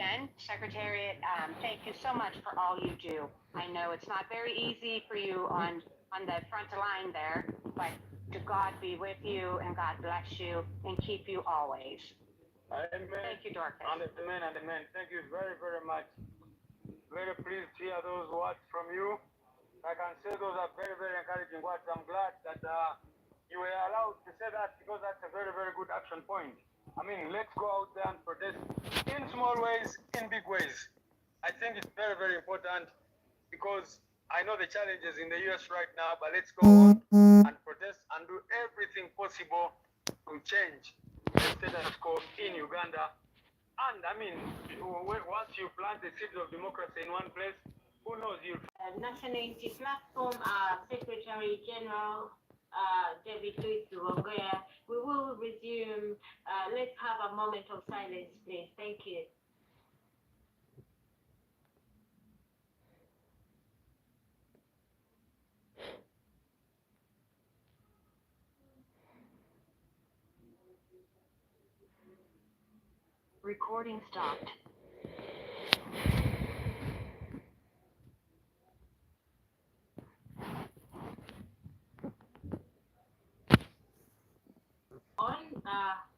again, Secretariat, thank you so much for all you do. I know it's not very easy for you on the front line there, but to God be with you and God bless you and keep you always. Amen. Thank you, Dorcas. And amen and amen. Thank you very, very much. Very pleased to hear those words from you. I can say those are very, very encouraging words. I'm glad that you were allowed to say that because that's a very, very good action point. I mean, let's go out there and protest in small ways, in big ways. I think it's very, very important because I know the challenges in the US right now, but let's go on and protest and do everything possible to change the status quo in Uganda. And I mean, once you plant the seeds of democracy in one place, who knows, you'll National Unity Platform, Secretary General David Louis Wongea. We will resume. Let's have a moment of silence, please. Thank you. Recording stopped. On,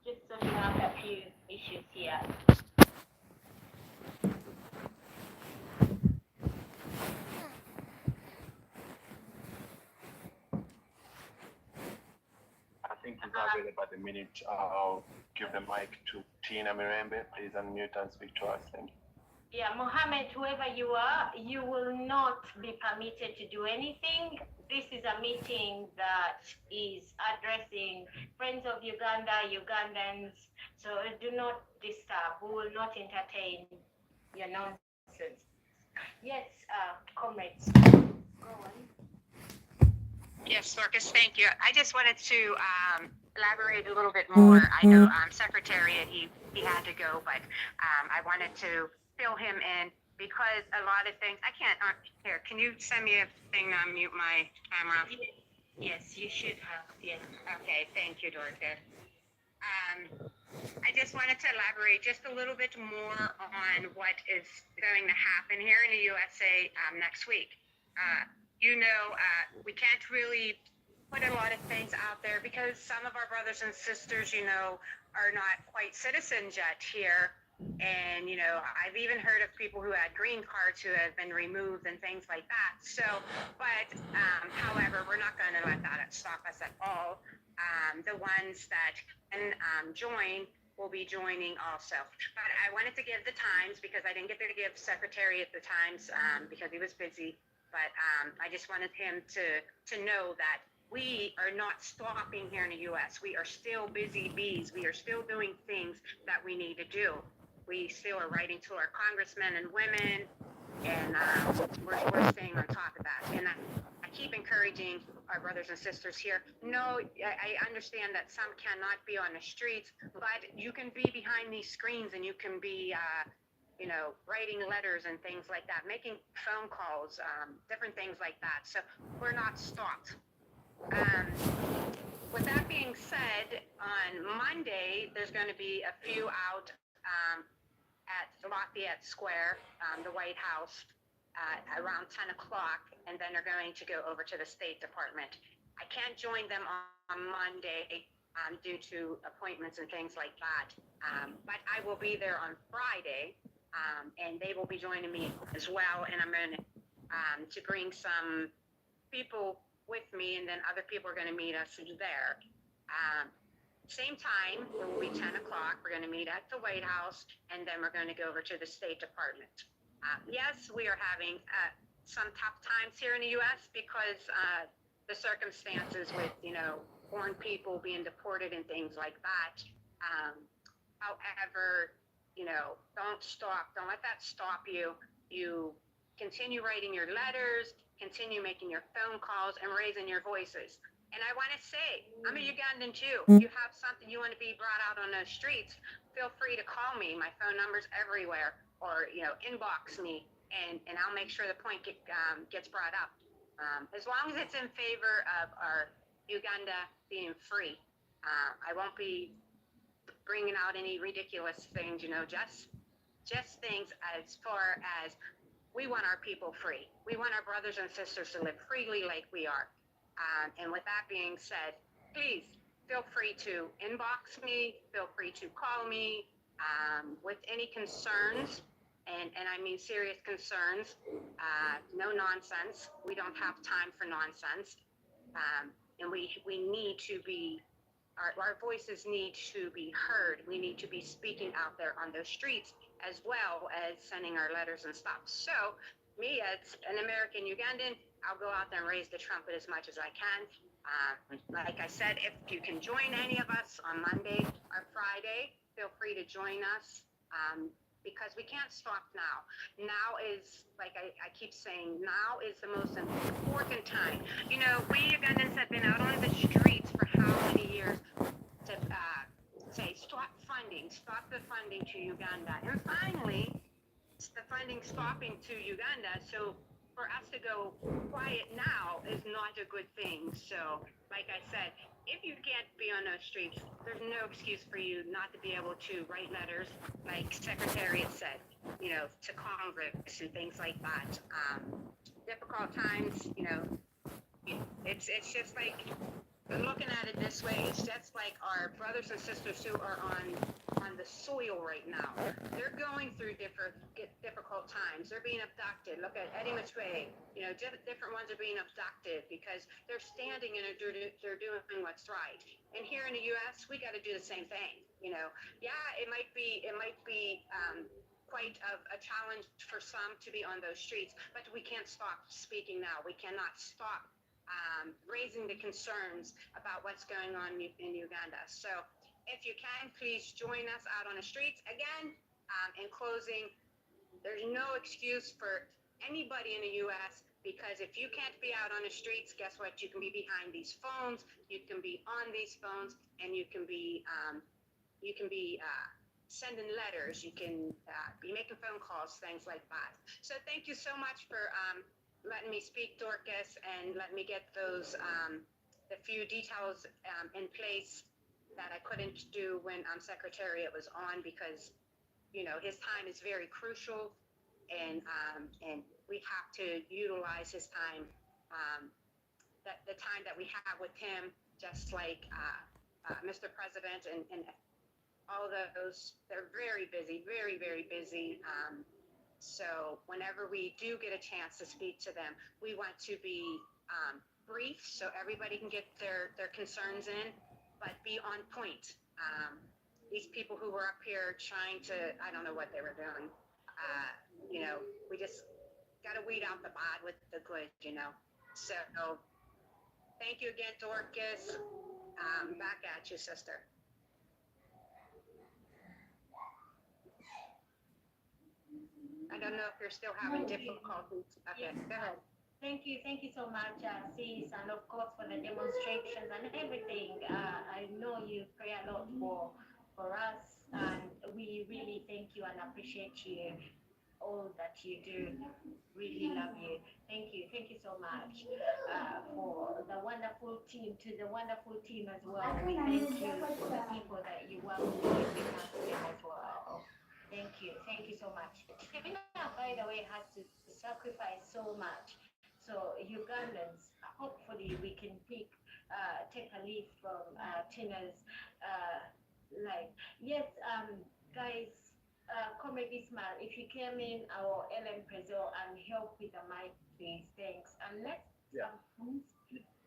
just sorting out a few issues here. I think he's available at the minute. I'll give the mic to Tina Mirembe. Please unmute and speak to us. Thank you. Yeah, Mohammed, whoever you are, you will not be permitted to do anything. This is a meeting that is addressing friends of Uganda, Ugandans. So do not disturb. We will not entertain your nonsense. Yes, comrades, go on. Yes, Dorcas, thank you. I just wanted to elaborate a little bit more. I know Secretariat, he had to go, but I wanted to fill him in because a lot of things, I can't, here, can you send me a thing to unmute my camera? Yes, you should have, yes. Okay, thank you, Dorcas. I just wanted to elaborate just a little bit more on what is going to happen here in the USA next week. We can't really put a lot of things out there because some of our brothers and sisters, are not quite citizens yet here. And, I've even heard of people who had green cards who have been removed and things like that. So, but, however, we're not going to let that stop us at all. The ones that can join will be joining also. But I wanted to give the times because I didn't get to give Secretariat the times because he was busy. But I just wanted him to know that we are not stopping here in the U.S. We are still busy bees. We are still doing things that we need to do. We still are writing to our congressmen and women, and we're staying on top of that. And I keep encouraging our brothers and sisters here. No, I understand that some cannot be on the streets, but you can be behind these screens and you can be writing letters and things like that, making phone calls, different things like that. So we're not stopped. With that being said, on Monday, there's going to be a few out at Lafayette Square, the White House, around 10 o'clock, and then they're going to go over to the State Department. I can't join them on Monday due to appointments and things like that, but I will be there on Friday. And they will be joining me as well. And I'm going to bring some people with me, and then other people are going to meet us there. Same time, it will be 10 o'clock. We're going to meet at the White House, and then we're going to go over to the State Department. Yes, we are having some tough times here in the U.S. because the circumstances with, foreign people being deported and things like that. However, don't stop. Don't let that stop you. You continue writing your letters, continue making your phone calls, and raising your voices. And I want to say, I'm a Ugandan too. If you have something you want to be brought out on the streets, feel free to call me. My phone number's everywhere, or inbox me, and I'll make sure the point gets brought up. As long as it's in favor of our Uganda being free, I won't be bringing out any ridiculous things, just just things as far as we want our people free. We want our brothers and sisters to live freely like we are. And with that being said, please feel free to inbox me, feel free to call me with any concerns. And I mean serious concerns, no nonsense. We don't have time for nonsense. And we need to be, our voices need to be heard. We need to be speaking out there on those streets as well as sending our letters and stuff. So me as an American Ugandan, I'll go out there and raise the trumpet as much as I can. Like I said, if you can join any of us on Monday or Friday, feel free to join us. Because we can't stop now. Now is, like I keep saying, now is the most important time. You know, we Ugandans have been out on the streets for how many years to say, stop the funding to Uganda. And finally, the funding stopping to Uganda. So for us to go quiet now is not a good thing. So, like I said, if you can't be on those streets, there's no excuse for you not to be able to write letters, like Secretariat said, you know, to Congress and things like that. Difficult times, you know, it's just like, looking at it this way, it's just like our brothers and sisters who are on the soil right now. They're going through difficult times. They're being abducted. Look at Eddie Matway. You know, different ones are being abducted because they're standing and they're doing what's right. And here in the U.S., we got to do the same thing. You know, yeah, it might be quite a challenge for some to be on those streets, but we can't stop speaking now. We cannot stop raising the concerns about what's going on in Uganda. So if you can, please join us out on the streets. Again, in closing, there's no excuse for anybody in the U.S. because if you can't be out on the streets, guess what? You can be behind these phones, you can be on these phones, and you can be sending letters, you can be making phone calls, things like that. So thank you so much for letting me speak, Dorcas, and let me get those the few details in place that I couldn't do when Secretariat was on because, you know, his time is very crucial, and we have to utilize his time, that the time that we have with him, just like Mr. President and all those. They're very busy, very, very busy. So whenever we do get a chance to speak to them, we want to be brief so everybody can get their concerns in, but be on point. These people who were up here trying to, I don't know what they were doing. You know, we just got to weed out the bad with the good, you know. So thank you again, Dorcas. Back at you, sister. I don't know if you're still having difficulties. Okay, go ahead. Thank you so much, sis, and of course for the demonstrations and everything. I know you pray a lot for us, and we really thank you and appreciate you, all that you do. Really love you. Thank you so much for the wonderful team, to the wonderful team as well. We thank you for the people that you work with as well. Thank you so much. Tina, by the way, had to sacrifice so much. So Ugandans, hopefully we can take a leaf from Tina's life. Yes, guys, Comrade Ismail, if you came in our Ellen Prezo and help with the mic, please. Thanks. And let's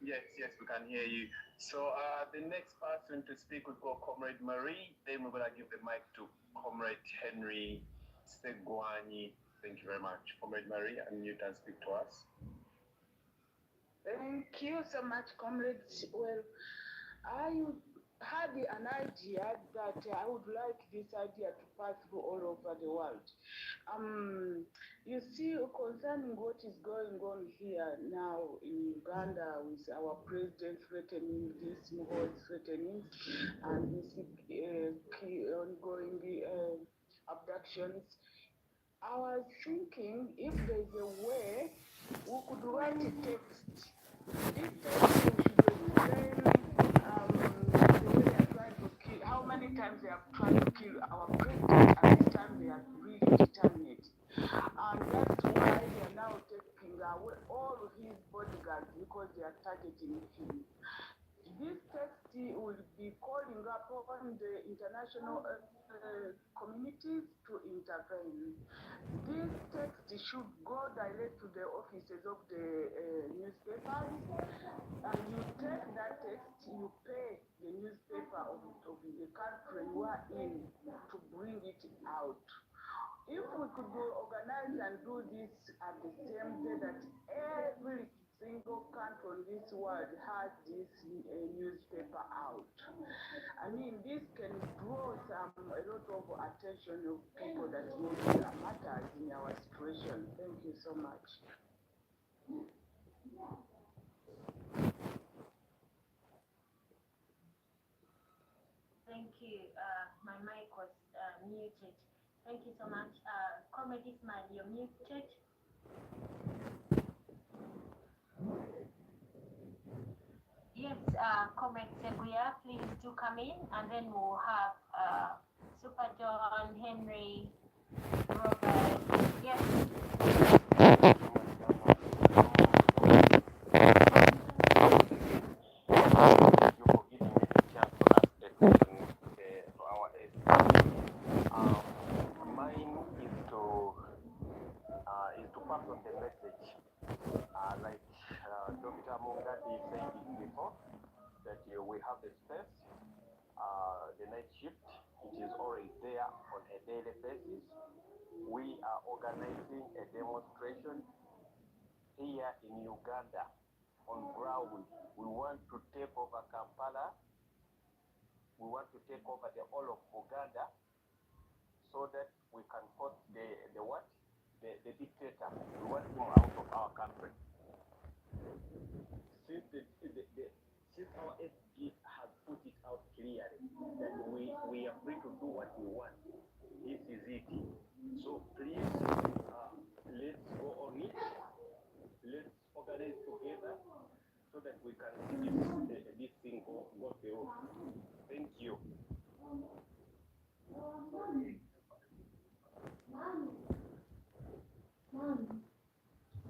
Yes, we can hear you. So the next person to speak will go Comrade Marie. Then we're gonna give the mic to Comrade Henry Segwani. Thank you very much, Comrade Marie, and you can speak to us. Thank you so much, comrades. Well, I had an idea that I would like this idea to pass through all over the world. You see, concerning what is going on here now in Uganda with our president threatening this, Muhoozi threatening, and this ongoing abductions, I was thinking if there's a way we could write a text. This text should explain the way they are trying to kill, how many times they have tried to kill our president, and this time they are really determined. And that's why they are now taking away all his bodyguards because they are targeting him. This text will be calling upon the international communities to intervene. This text should go direct to the offices of the newspapers, and you take that text, you pay the newspaper of the country you are in to bring it out. If we could organize and do this at the same day that every single country on this world has this newspaper out, I mean, this can draw a lot of attention of people that know the matters in our situation. Thank you so much. Thank you. My mic was muted. Thank you so much. Comrade Ismail, you're muted. Yes, Comrade Seguya, please do come in, and then we'll have Super John, Henry, Robert. Yes. Is to pass on the message, like Dr. Mungadi said it before, that we have the space, the night shift, it is already there on a daily basis. We are organizing a demonstration here in Uganda on ground. We want to take over Kampala. We want to take over the whole of Uganda so that we can force the what? The dictator. We want him out of our country. Since our SG has put it out clearly that we are free to do what we want. This is it. So please, let's go on it. Let's organize together so that we can see this thing go through. Thank you.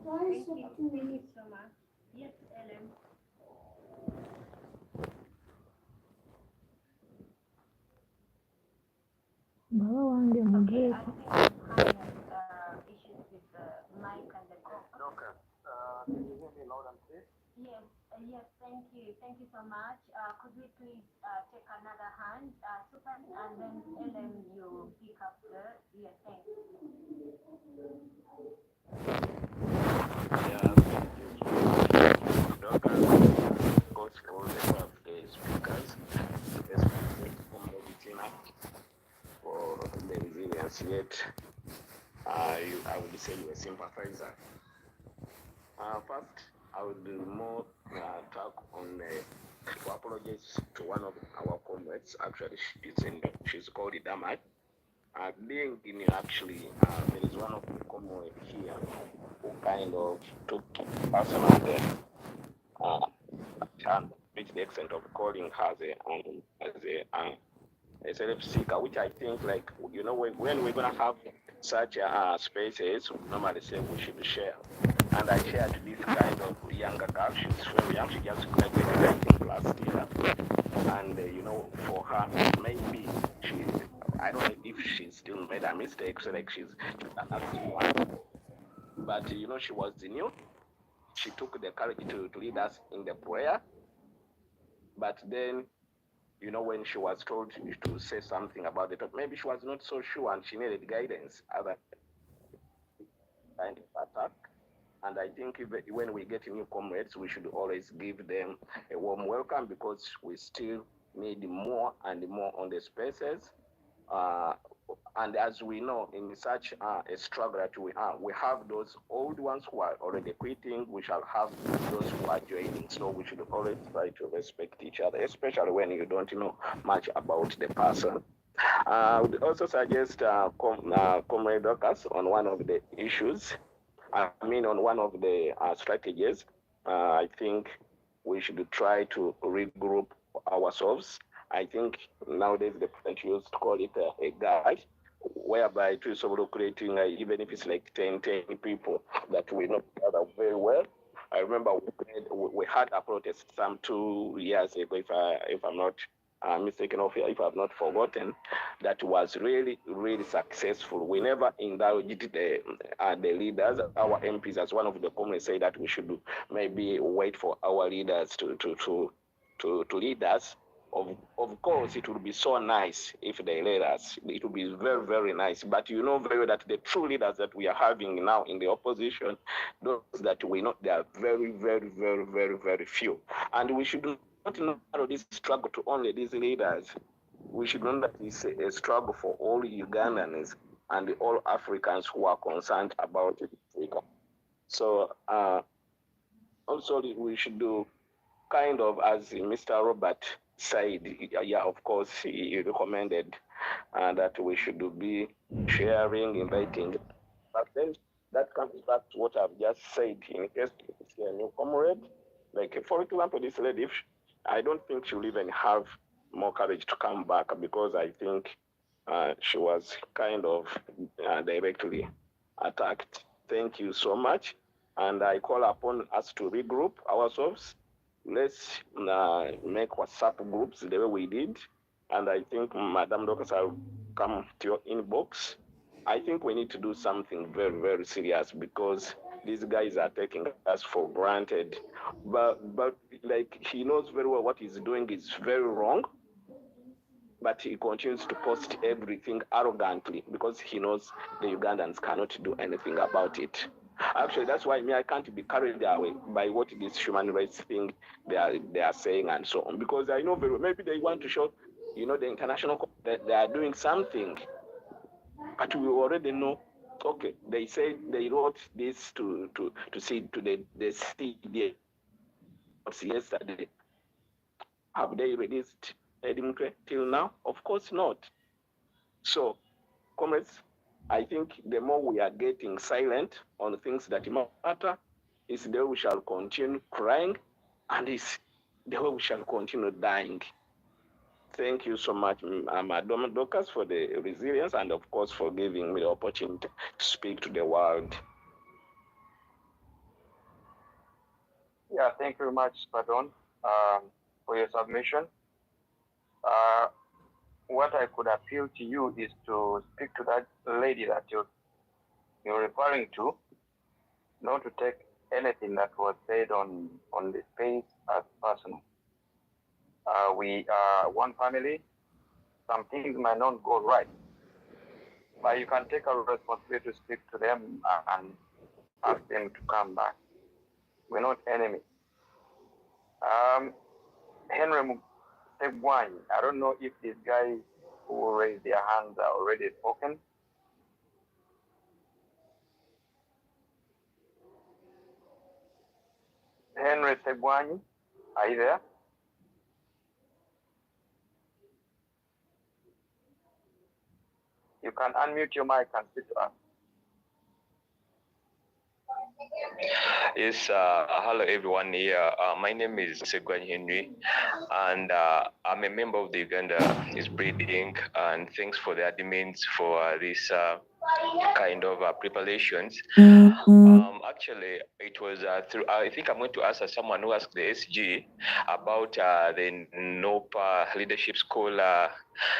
Thank you so much. Yes, Ellen. wange mugeeko. Issues with the mic and the call. Okay. Can you hear me loud and clear? Yes, yes, thank you. Thank you so much. Could we please take another hand, Super, and then Ellen, you pick up the, yeah, thanks. Yeah, thank you. Doctor goes for all the speakers, especially from Medicina, for the resilience yet. I would say you're a sympathizer. First, I would do more talk on to apologize to one of our comrades. Actually, she's called Damat. Being in actually, there is one of the comrades here who kind of took personal and reached the extent of calling her as a seeker, which I think, like, you know, when we're gonna have such spaces, we normally say we should share. And I shared this kind of younger girl. She's very young. She just graduated, I think, last year. And you know, for her, maybe I don't know if she still made a mistake. So like she's asking one, but you know, she was new. She took the courage to lead us in the prayer. But then, you know, when she was told to say something about it, maybe she was not so sure and she needed guidance, other kind of attack. And I think when we get new comrades, we should always give them a warm welcome because we still need more and more on the spaces. And as we know, in such a struggle that we have those old ones who are already quitting. We shall have those who are joining. So we should always try to respect each other, especially when you don't know much about the person. I would also suggest Comrade Dorcas on one of the issues. On one of the strategies, I think we should try to regroup ourselves I think nowadays the president used to call it a guide, whereby it is sort of creating, even if it's like 10 people that we know together very well. I remember we had a protest some 2 years ago, if I'm not mistaken, or if I've not forgotten, that was really, really successful. We never indulged the leaders, our MPs, as one of the comments say that we should maybe wait for our leaders to lead us. Of course, it would be so nice if they let us. It would be very, very nice. But you know very well that the true leaders that we are having now in the opposition, those that we know, they are very, very, very, very, very few. And we should not narrow this struggle to only these leaders. We should know that it's a struggle for all Ugandans and all Africans who are concerned about Africa. So also we should do kind of, as Mr. Robert said, yeah, of course, he recommended that we should be sharing, inviting. But then that comes back to what I've just said. In case it's a new comrade, like for example, this lady, if I don't think she'll even have more courage to come back, because I think she was kind of directly attacked. Thank you so much. And I call upon us to regroup ourselves. Let's make WhatsApp groups the way we did. And I think, Madam Doctor, I'll come to your inbox. I think we need to do something very, very serious, because these guys are taking us for granted. But like, he knows very well what he's doing is very wrong, but he continues to post everything arrogantly because he knows the Ugandans cannot do anything about it. Actually, that's why I can't be carried away by what this human rights thing they are saying and so on, because I know very well, maybe they want to show, the international that they are doing something, but we already know. Okay, they say they wrote this to see to the CDA yesterday. Have they released Edinburgh till now? Of course not. So, comrades, I think the more we are getting silent on things that matter, is the way we shall continue crying, and is the way we shall continue dying. Thank you so much, Madam Docas, for the resilience, and of course for giving me the opportunity to speak to the world. Yeah, thank you very much, Pardon, for your submission. What I could appeal to you is to speak to that lady that you're referring to, not to take anything that was said on the space as personal. We are one family. Some things might not go right, but you can take a responsibility to speak to them and ask them to come back. We're not enemies. Henry Segwany, I don't know if these guys who raised their hands are already spoken. Henry Segwany, are you there? You can unmute your mic and speak to us. Yes, hello everyone here. My name is Segwany Henry, and I'm a member of the Uganda is Breeding, and thanks for the admins for this kind of preparations. Actually, it was through, I think I'm going to ask someone who asked the SG about the NOPA Leadership School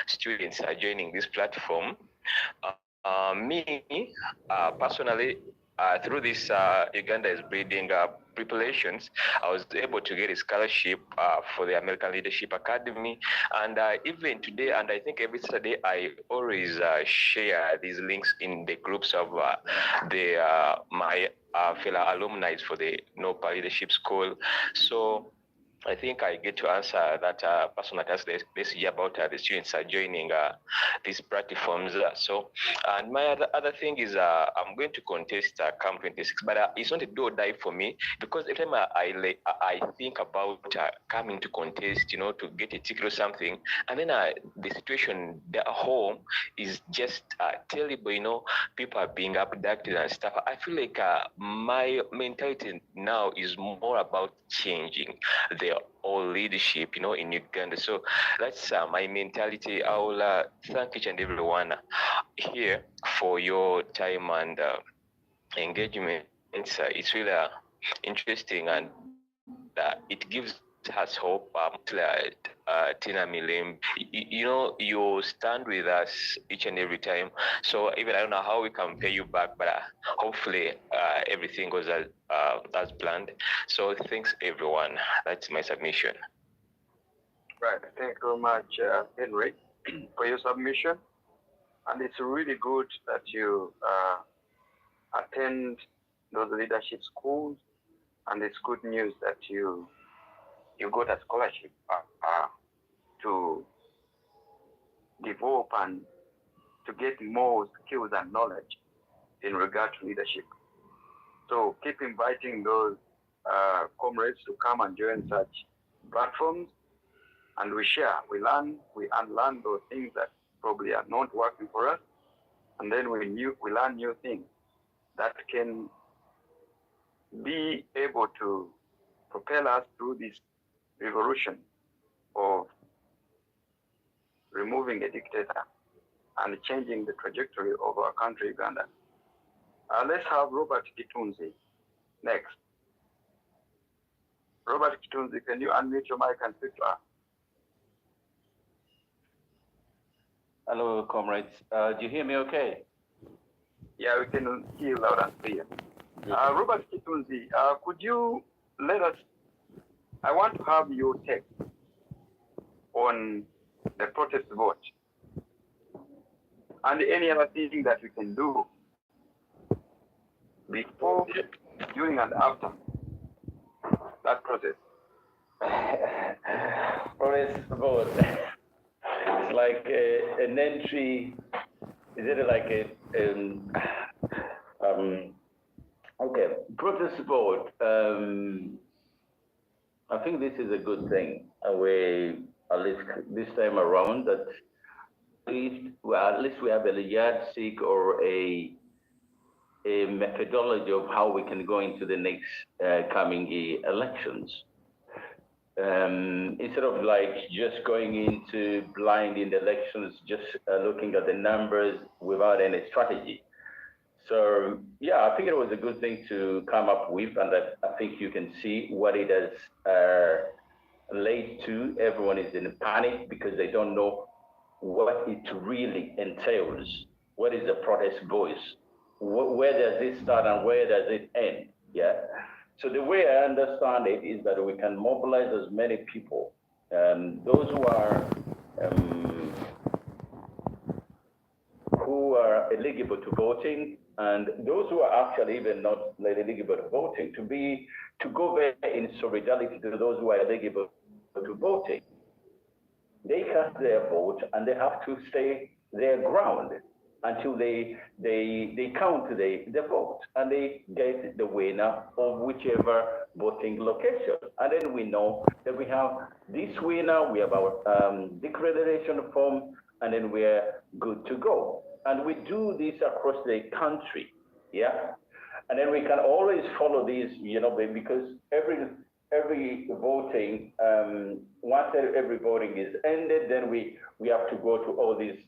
students joining this platform. Me, personally, through this Uganda is Breeding preparations, I was able to get a scholarship for the American Leadership Academy. And even today, and I think every Saturday, I always share these links in the groups of my fellow alumni for the NOPA Leadership School. So I think I get to answer that person that asked the message about the students are joining these platforms. So, and my other thing is I'm going to contest CAM 26, but it's not a do or die for me, because every time I think about coming to contest, to get a ticket or something, and then the situation at home is just terrible, people are being abducted and stuff. I feel like my mentality now is more about changing the all leadership, in Uganda. So that's my mentality. I will thank each and everyone here for your time and engagement. It's really interesting, and it gives us hope. Tina Milim, you stand with us each and every time. So even I don't know how we can pay you back, but hopefully everything goes as planned. So thanks everyone. That's my submission. Right. Thank you very much, Henry, for your submission. And it's really good that you attend those leadership schools, and it's good news that you got a scholarship to develop and to get more skills and knowledge in regard to leadership. So keep inviting those comrades to come and join such platforms, and we share, we learn, we unlearn those things that probably are not working for us, and then we learn new things that can be able to propel us through this revolution of removing a dictator and changing the trajectory of our country, Uganda. Let's have Robert Kitunzi next. Robert Kitunzi, can you unmute your mic and speak to us? Hello, comrades. Do you hear me okay? Yeah, we can hear you loud and clear. Robert Kitunzi, could you let us, I want to have your take on the protest vote and any other thing that we can do before, during, and after that process. Protest vote. It's like an entry. Is it like okay, protest vote. I think this is a good thing. We, at least this time around, that at least we have a yardstick or a methodology of how we can go into the next coming elections. Instead of like just going into blind in the elections, just looking at the numbers without any strategy. So yeah, I think it was a good thing to come up with, and I think you can see what it has led to. Everyone is in panic because they don't know what it really entails. What is a protest voice? Where does it start and where does it end? Yeah. So the way I understand it is that we can mobilize as many people, those who are eligible to voting, and those who are actually even not eligible to voting, to go there in solidarity to those who are eligible to voting. They cast their vote and they have to stay their ground until they count the vote and they get the winner of whichever voting location. And then we know that we have this winner, we have our declaration form, and then we're good to go. And we do this across the country, yeah? And then we can always follow these, because every voting, once every voting is ended, then we have to go to all these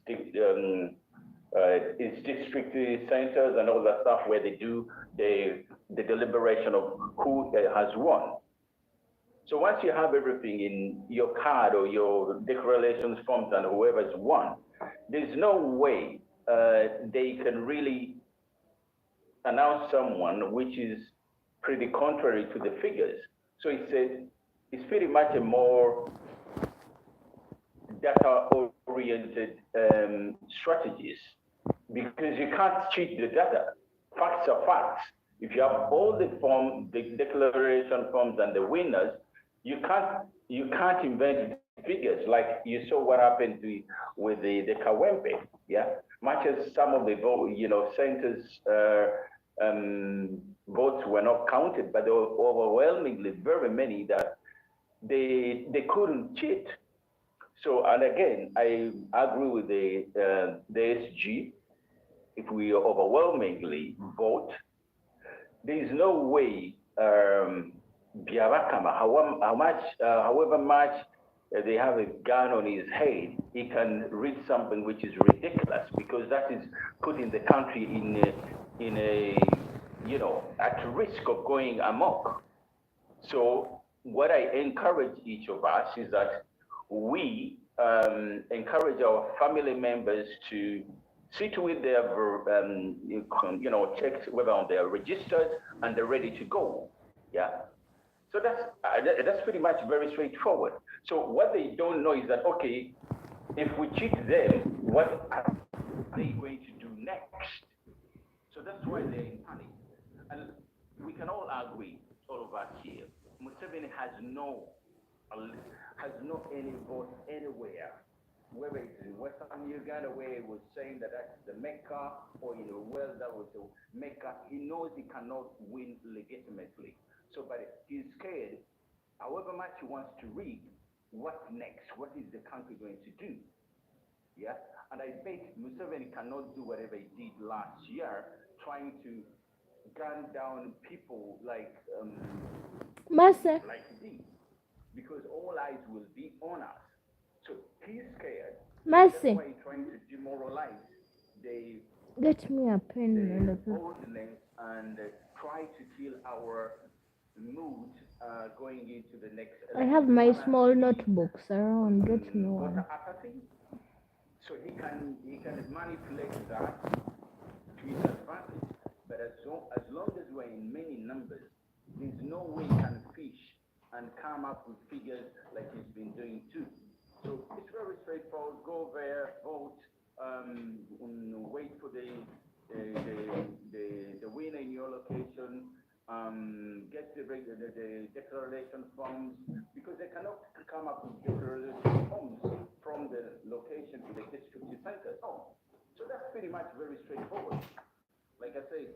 district centers and all that stuff where they do the deliberation of who has won. So once you have everything in your card or your declarations forms and whoever's won, there's no way they can really announce someone which is pretty contrary to the figures. So it's pretty much a more data-oriented strategies, because you can't cheat the data. Facts are facts. If you have all the forms, the declaration forms and the winners, you can't invent figures like you saw what happened with the Kawempe, yeah? Much as some of the centers votes were not counted, but there were overwhelmingly very many that they couldn't cheat. So, and again, I agree with the SG. If we overwhelmingly vote, there is no way Biarakama, however much they have a gun on his head, he can read something which is ridiculous because that is putting the country at risk of going amok. So what I encourage each of us is that we encourage our family members to sit with their, check whether they are registered and they're ready to go. Yeah. So that's pretty much very straightforward. So what they don't know is that, okay, if we cheat them, what are they going to do next? So that's why they're in panic. And we can all agree, all of us here, Museveni has no any vote anywhere, whether it's in Western Uganda where he was saying that that's the Mecca, or in a well that was the Mecca. He knows he cannot win legitimately. So, but he's scared. However much he wants to read, what's next? What is the country going to do? Yeah, and I bet Museveni cannot do whatever he did last year, trying to gun down people like Mase, this, because all eyes will be on us. So he's scared. That's Mase, why he's trying to demoralize the get me a pen and a paper. ordinance and try to kill our mood going into the next I election. have my small notebooks around. Get me one. Voter apathy. So he can manipulate that to his advantage. But as long as we're in many numbers, there's no way he can fish and come up with figures like he's been doing too. So it's very straightforward. Go there, vote, wait for the winner in your location, get the declaration forms, because they cannot come up with declaration forms from the location to the district center. Oh, so that's pretty much very straightforward. Like I said,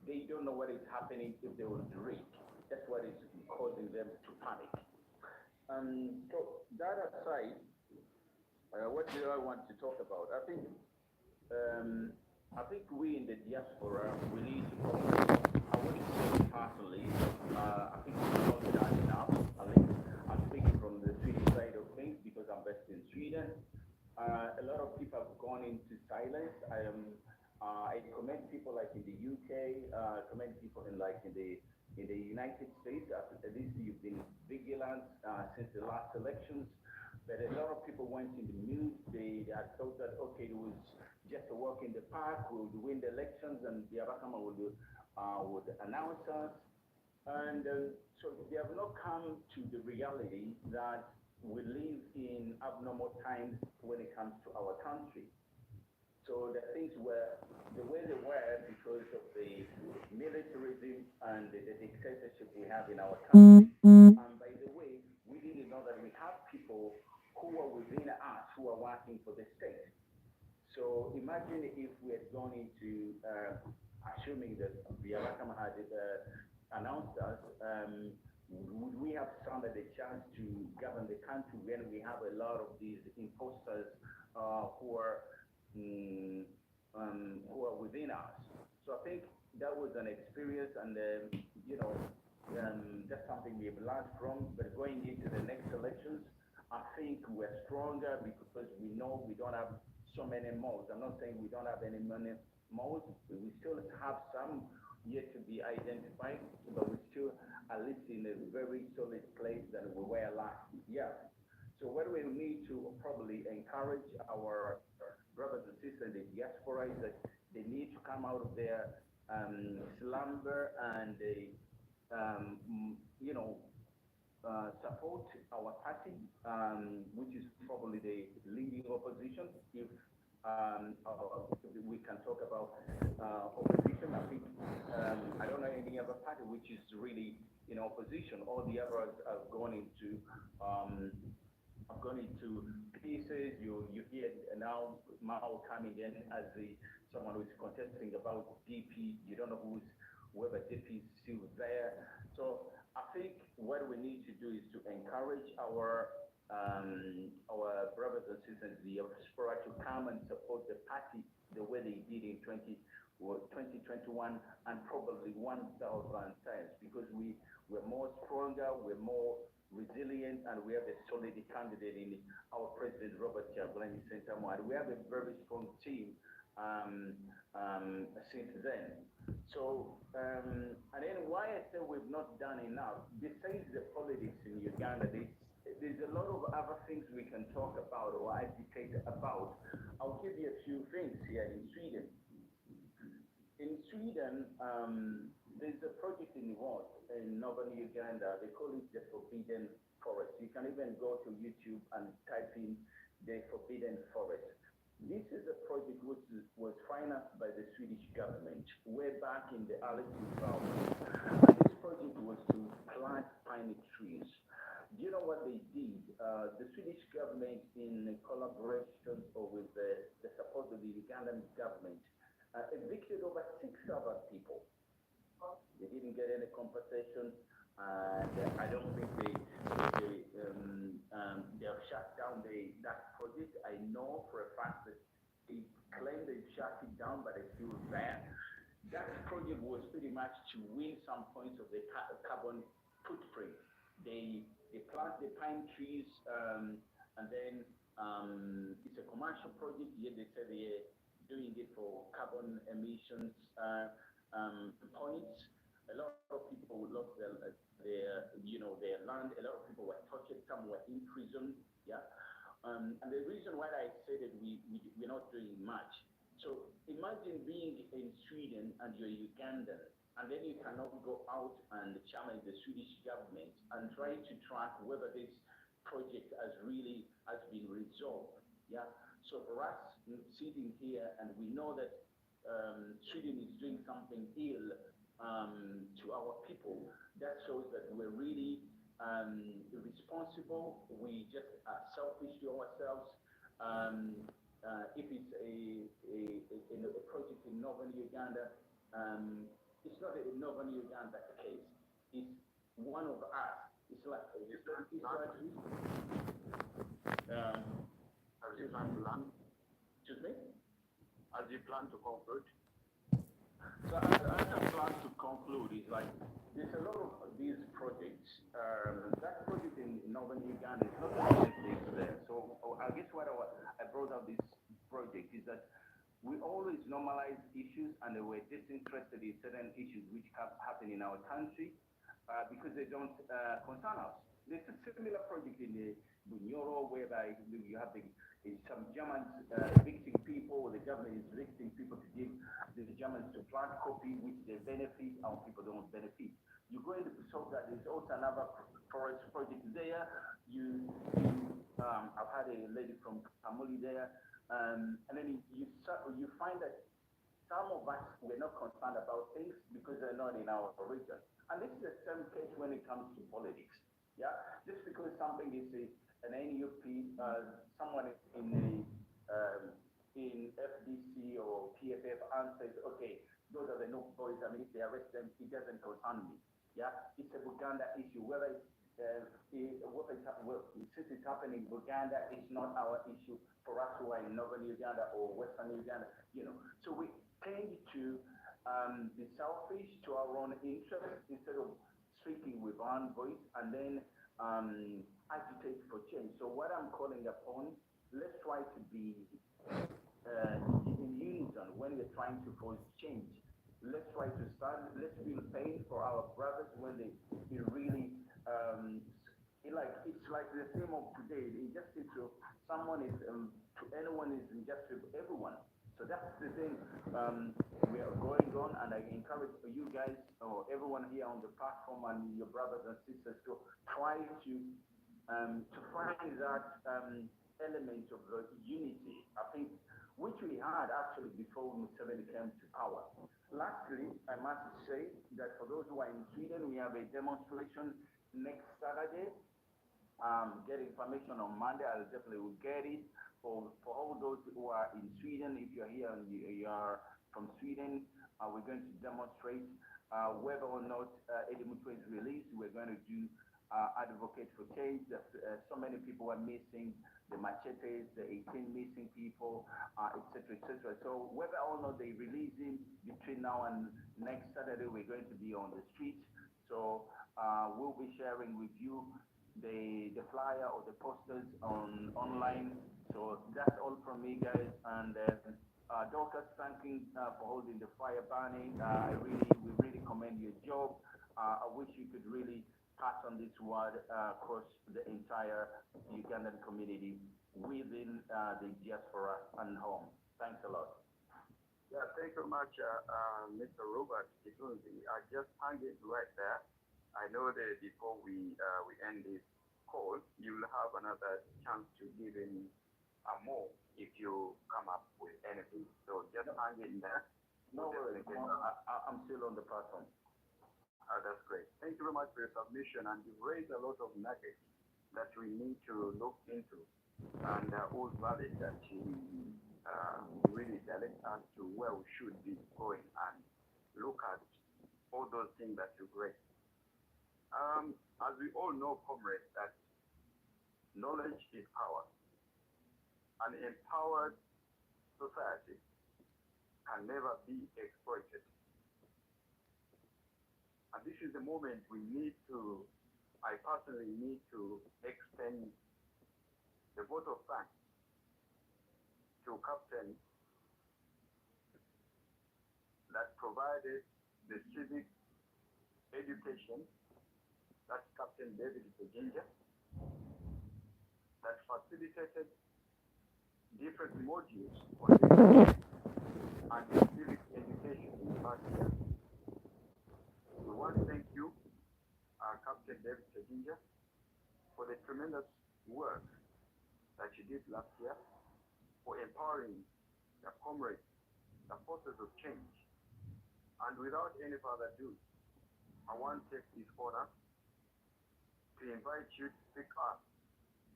they don't know what is happening if they will read. That's what is causing them to panic. So that aside, what do I want to talk about? I think we in the diaspora, we need to probably, I wouldn't say personally, I think we've not done enough. I'm speaking from the Swedish side of things because I'm based in Sweden. A lot of people have gone into silence. I commend people like in the UK, commend people in the United States. At least you've been vigilant since the last elections. But a lot of people went in the mood. They had thought that, okay, it was just a walk in the park, we would win the elections, and the Abakama would announce us. And so they have not come to the reality that we live in abnormal times when it comes to our country. So the things were the way they were because of the militarism and the dictatorship we have in our country. And by the way, we didn't know that we have people who are within us who are working for the state. So imagine if we had gone into, assuming that the Arakam had announced us, would we have found a chance to govern the country when we have a lot of these imposters who are within us? So I think that was an experience, and that's something we have learned from. But going into the next elections, I think we're stronger because we know we don't have so many moles. I'm not saying we don't have any many moles. We still have some yet to be identified, but we still at least in a very solid place than we were last year. So what we need to probably encourage our brothers and sisters in the diaspora is that they need to come out of their slumber and they, support our party, which is probably the leading opposition. If we can talk about opposition, I think I don't know any other party which is really in opposition. All the others have gone into pieces. You hear now Mao coming in as someone who is contesting about DP. You don't know whether DP is still there. So I think what we need to do is to encourage our brothers and sisters in the diaspora to come and support the party the way they did in 2021 and probably 1,000 times, because we We're more stronger, we're more resilient, and we have a solid candidate in our President Robert Chagulanyi Sentamu, and we have a very strong team since then. So, and then why I say we've not done enough, besides the politics in Uganda, there's a lot of other things we can talk about or agitate about. I'll give you a few things here in Sweden. In Sweden, there's a project in northern Uganda. They call it the Forbidden Forest. You can even go to YouTube and type in the Forbidden Forest. This is a project which was financed by the Swedish government way back in the early 2000s. And this project was to plant pine trees. Do you know what they did? The Swedish government, in collaboration with the support of the Ugandan government, evicted over 6,000 people. They didn't get any compensation, and I don't think they have shut down that project. I know for a fact that they claim they shut it down, but it's still there. That project was pretty much to win some points of the carbon footprint. They plant the pine trees, and then it's a commercial project. Yet they say they're doing it for carbon emissions points. A lot of people lost their land. A lot of people were tortured. Some were in prison. Yeah. And the reason why I say that we're not doing much. So imagine being in Sweden and you're Ugandan, and then you cannot go out and challenge the Swedish government and try to track whether this project has been resolved. Yeah. So for us sitting here, and we know that Sweden is doing something ill to our people, that shows that we're really responsible. We just are selfish to ourselves. If it's a project in northern Uganda, it's not a northern Uganda case. It's one of us. It's like excuse me? As you plan to conclude? So as I plan to conclude, is like there's a lot of these projects. That project in northern Uganda is not the only thing there. So I guess what I brought up this project is that we always normalize issues, and we're disinterested in certain issues which happen in our country because they don't concern us. There's a similar project in the Bunyoro whereby you have some Germans evicting people, the government is evicting people to give the Germans to plant coffee, which they benefit, our people don't benefit. You go into Soka, there's also another forest project there. I've had a lady from Kamuli there, and then you find that some of us were not concerned about things because they're not in our region. And this is the same case when it comes to politics. Yeah, just because something is an NUP, someone in FDC or PFF answers, okay, those are the no boys, and if they arrest them, it doesn't concern me. Yeah, it's a Buganda issue. Whether since it's happening in Buganda, it's not our issue for us who are in northern Uganda or western Uganda. So we tend to be selfish to our own interests instead of speaking with one voice and then agitate for change. So what I'm calling upon, let's try to be in unison when we're trying to force change. Let's try to stand, let's feel pain for our brothers when they really, it's like the theme of today, injustice to someone is, to anyone is injustice to everyone. So that's the thing we are going on, and I encourage you guys or everyone here on the platform and your brothers and sisters to try to find that element of unity, I think, which we had actually before Museveni came to power. Lastly, I must say that for those who are in Sweden, we have a demonstration next Saturday. Get information on Monday. I'll definitely will get it. For all those who are in Sweden, if you're here and you are from Sweden, we're going to demonstrate whether or not Eddie Mutwe is released. We're going to do advocate for change. So many people are missing, the machetes, the 18 missing people, etc., etc. So whether or not they release him between now and next Saturday, we're going to be on the streets. So We'll be sharing with you the flyer or the posters online. So that's all from me, guys. And Dorcas, thanking for holding the fire burning. We really commend your job. I wish you could really pass on this word across the entire Ugandan community within the diaspora and home. Thanks a lot. Yeah, thank you very much, Mr. Robert Kitunzi. I just hang it right there. I know that before we end this call, you'll have another chance to give in more if you come up with anything. So just hang it in there. No worries. I'm still on the platform. That's great. Thank you very much for your submission, and you've raised a lot of nuggets that we need to look into, and all valid that you really direct us to where we should be going and look at all those things that you've raised. As we all know, comrades, that knowledge is power. An empowered society can never be exploited. And this is the moment I personally need to extend the vote of thanks to Captain that provided the civic education, that's Captain David Seginja, that facilitated different modules on the and civic education in the past year. We want to thank you, Captain David Seginja, for the tremendous work that you did last year for empowering the comrades, the forces of change. And without any further ado, I want to take this honor to invite you to speak up,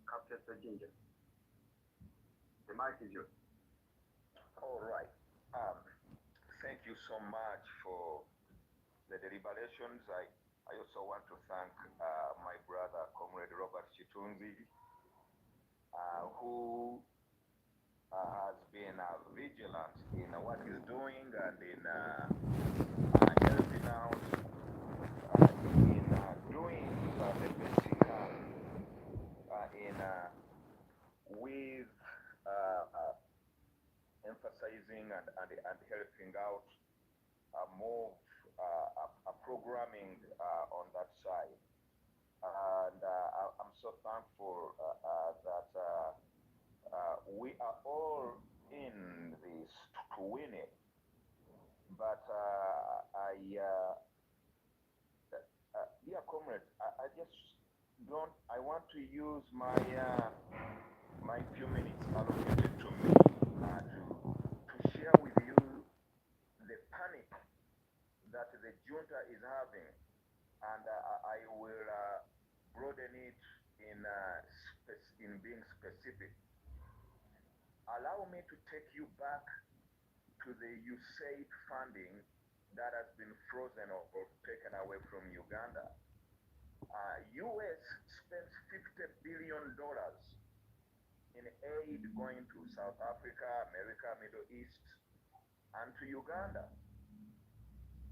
Captain Seginja. The mic is yours. All right. Thank you so much for the deliberations. I also want to thank my brother, Comrade Robert Chitunzi, who has been vigilant in what he's doing and in helping out in doing the best he can with emphasizing and helping out more programming on that side. And I'm so thankful that we are all in this to win it. But dear comrades, I want to use my few minutes allocated to me to share with you the panic that the junta is having, and I will broaden it in being specific. Allow me to take you back to the USAID funding that has been frozen or taken away from Uganda. US spent $50 billion in aid going to South Africa, America, Middle East, and to Uganda.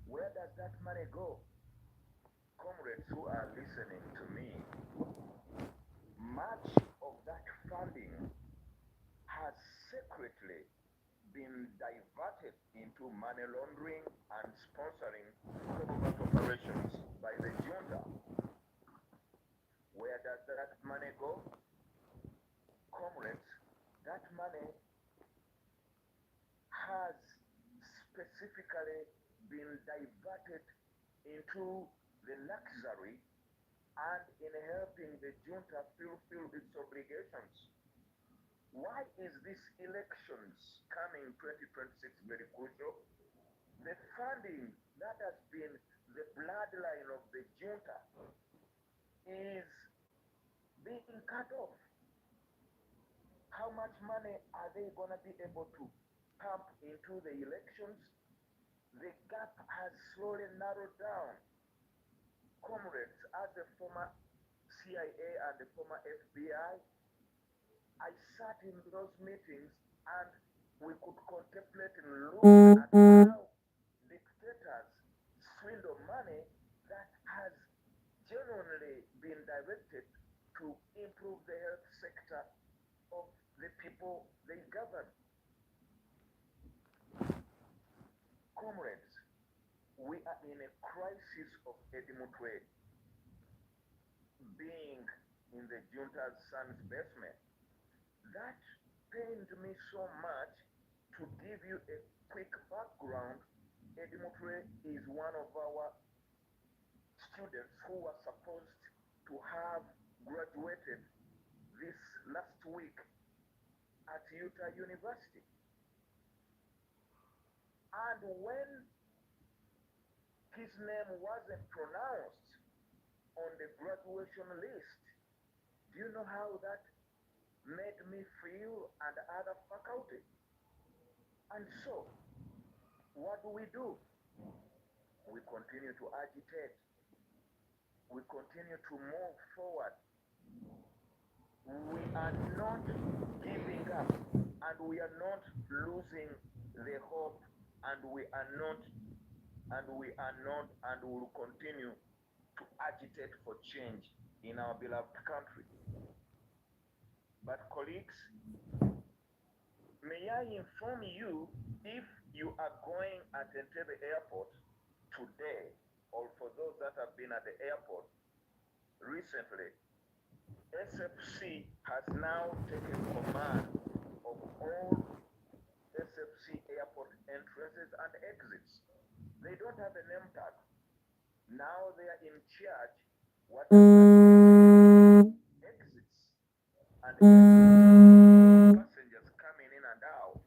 Where does that money go? Comrades who are listening to me, much of that funding has secretly been diverted into money laundering and sponsoring covert operations by the junta. Where does that money go? Comrades, that money has specifically been diverted into the luxury and in helping the junta fulfill its obligations. Why is this elections coming 2026 very crucial? The funding that has been the bloodline of the junta is being cut off. How much money are they going to be able to pump into the elections? The gap has slowly narrowed down. Comrades, as a former CIA and a former FBI, I sat in those meetings and we could contemplate and look at how dictators swindle money that has genuinely been directed to improve the health sector of the people they govern. Comrades, we are in a crisis of Edimutwe. Being in the junta's son's basement, that pained me so much. To give you a quick background, Edimutwe is one of our students who were supposed to have graduated this last week at Utah University. And when his name wasn't pronounced on the graduation list, do you know how that made me feel and other faculty? And so, what do? We continue to agitate. We continue to move forward. We are not giving up, and we are not losing the hope, and we are not, and will continue to agitate for change in our beloved country. But colleagues, may I inform you, if you are going at Entebbe Airport today, or for those that have been at the airport recently, SFC has now taken command of all SFC airport entrances and exits. They don't have a name tag. Now they are in charge. What exits and passengers coming in and out.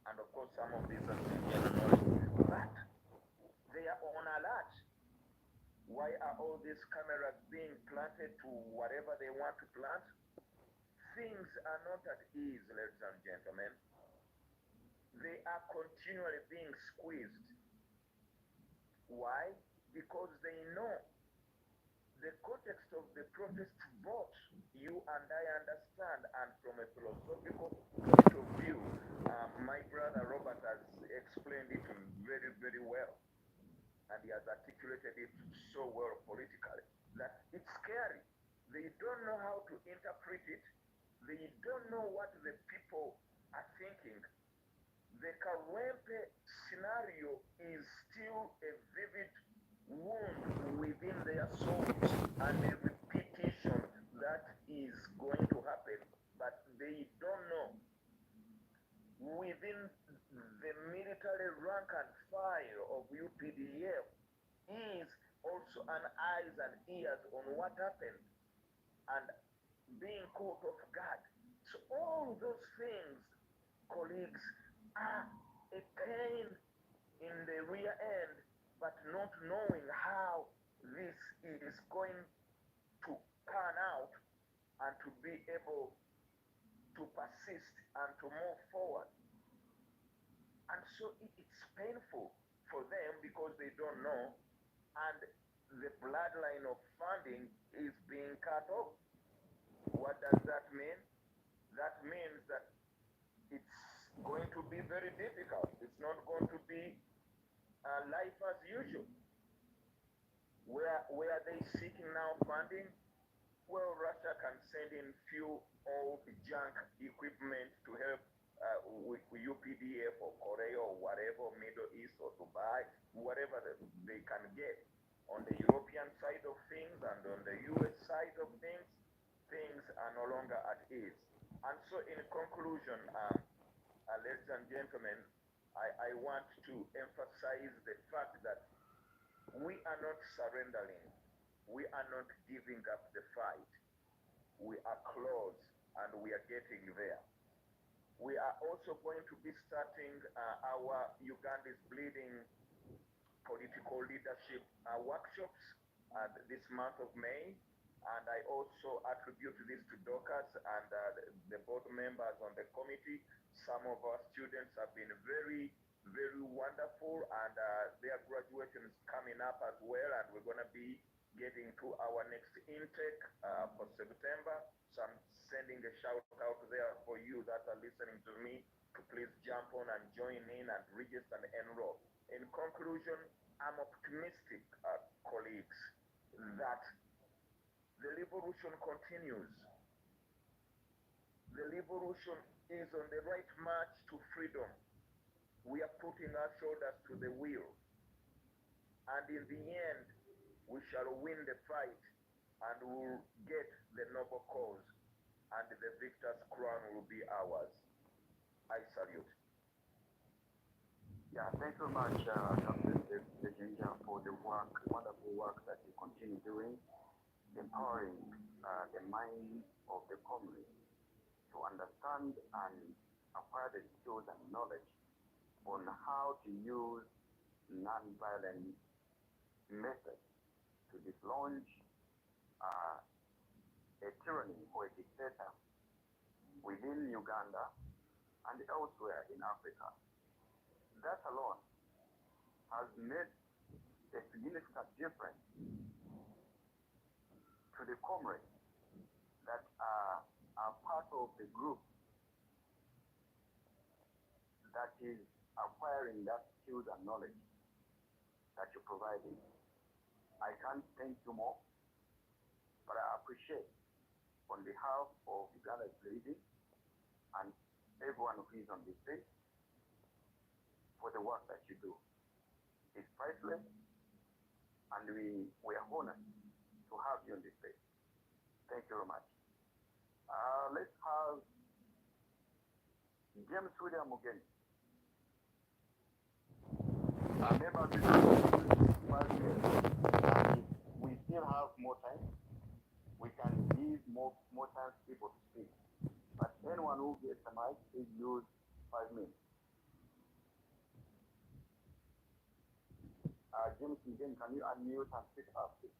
And of course, some of these are general knowledge. But they are on alert. Why are all these cameras being planted to whatever they want to plant? Things are not at ease, ladies and gentlemen. They are continually being squeezed. Why? Because they know the context of the protest vote. You and I understand, and from a philosophical point of view, my brother Robert has explained it very, very well. And he has articulated it so well politically that it's scary. They don't know how to interpret it. They don't know what the people are thinking. The Kawempe scenario is still a vivid wound within their souls and a repetition that is going to happen, but they don't know. Within the military rank and file of UPDF is also an eyes and ears on what happened and being caught off guard. So all those things, colleagues, are a pain in the rear end, but not knowing how this is going to pan out and to be able to persist and to move forward. And so it's painful for them because they don't know, and the bloodline of funding is being cut off. What does that mean? That means that it's going to be very difficult. It's not going to be life as usual. Where are they seeking now funding? Well, Russia can send in few old junk equipment to help with UPDF or Korea or whatever, Middle East or Dubai, whatever they can get. On the European side of things and on the US side of things, things are no longer at ease. And so in conclusion, ladies and gentlemen, I want to emphasize the fact that we are not surrendering. We are not giving up the fight. We are close and we are getting there. We are also going to be starting our Uganda is Bleeding political leadership workshops this month of May. And I also attribute this to Dorcas and the board members on the committee. Some of our students have been very, very wonderful, and their graduation is coming up as well. And we're going to be getting to our next intake for September. So I'm sending a shout out there for you that are listening to me to please jump on and join in and register and enroll. In conclusion, I'm optimistic, colleagues. that the revolution continues. The revolution is on the right march to freedom. We are putting our shoulders to the wheel. And in the end, we shall win the fight and we'll get the noble cause. And the victor's crown will be ours. I salute. Yeah, thanks so much, Captain Ginger, for the work, wonderful work that you continue doing, empowering the mind of the community to understand and acquire the skills and knowledge on how to use non-violent methods to dislodge a tyranny or a dictator within Uganda and elsewhere in Africa. That alone has made a significant difference to the comrades that are part of the group that is acquiring that skills and knowledge that you're providing. I can't thank you more, but I appreciate on behalf of Uganda's leading and everyone who is on this stage for the work that you do. It's priceless, and we are honored to have you on this stage. Thank you very much. Let's have James William Mugen. Member of the 5 years. If we still have more time, we can give more time for people to speak. But anyone who gets a mic, please use 5 minutes. James Mugen, can you unmute and speak up, please?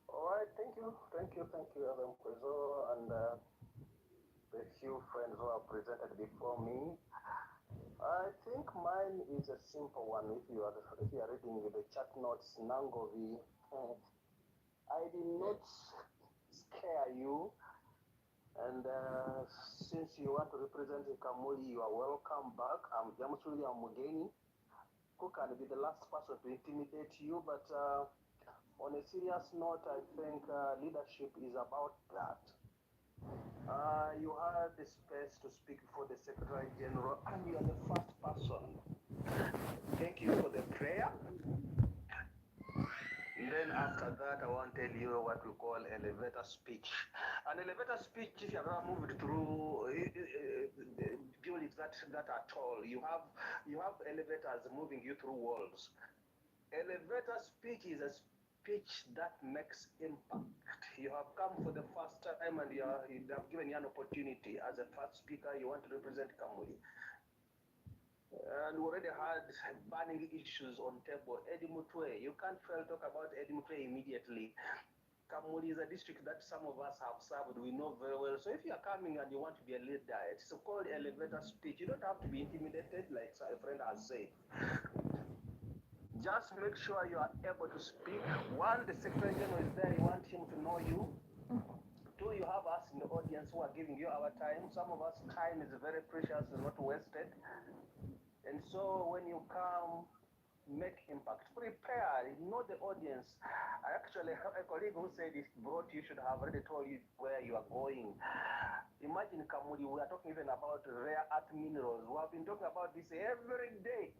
All right, thank you, Evan Kwezo, and the few friends who have presented before me. I think mine is a simple one. If you are reading the chat notes, Nangovi, I did not scare you, and since you want to represent Kamuli, you are welcome back. I'm James William Mugeni, who can be the last person to intimidate you, but on a serious note, I think leadership is about that. You had the space to speak before the Secretary General, and you are the first person. Thank you for the prayer. And then after that, I want to tell you what we call elevator speech. An elevator speech, if you have ever moved through buildings that are tall, you have elevators moving you through walls. Elevator speech is a speech that makes impact. You have come for the first time and you have given you an opportunity as a first speaker. You want to represent Kamuli. And we already had burning issues on table. Eddie Mutwe, you can't fail to talk about Eddie Mutwe immediately. Kamuli is a district that some of us have served. We know very well. So if you are coming and you want to be a leader, it's called elevator speech. You don't have to be intimidated, like a friend has said. Just make sure you are able to speak. One, the Secretary General is there. You want him to know you. Two, you have us in the audience who are giving you our time. Some of us, time is very precious and not wasted. And so when you come, make impact. Prepare, know the audience. I actually have a colleague who said it brought you should have already told you where you are going. Imagine Kamuli, we are talking even about rare earth minerals. We have been talking about this every day.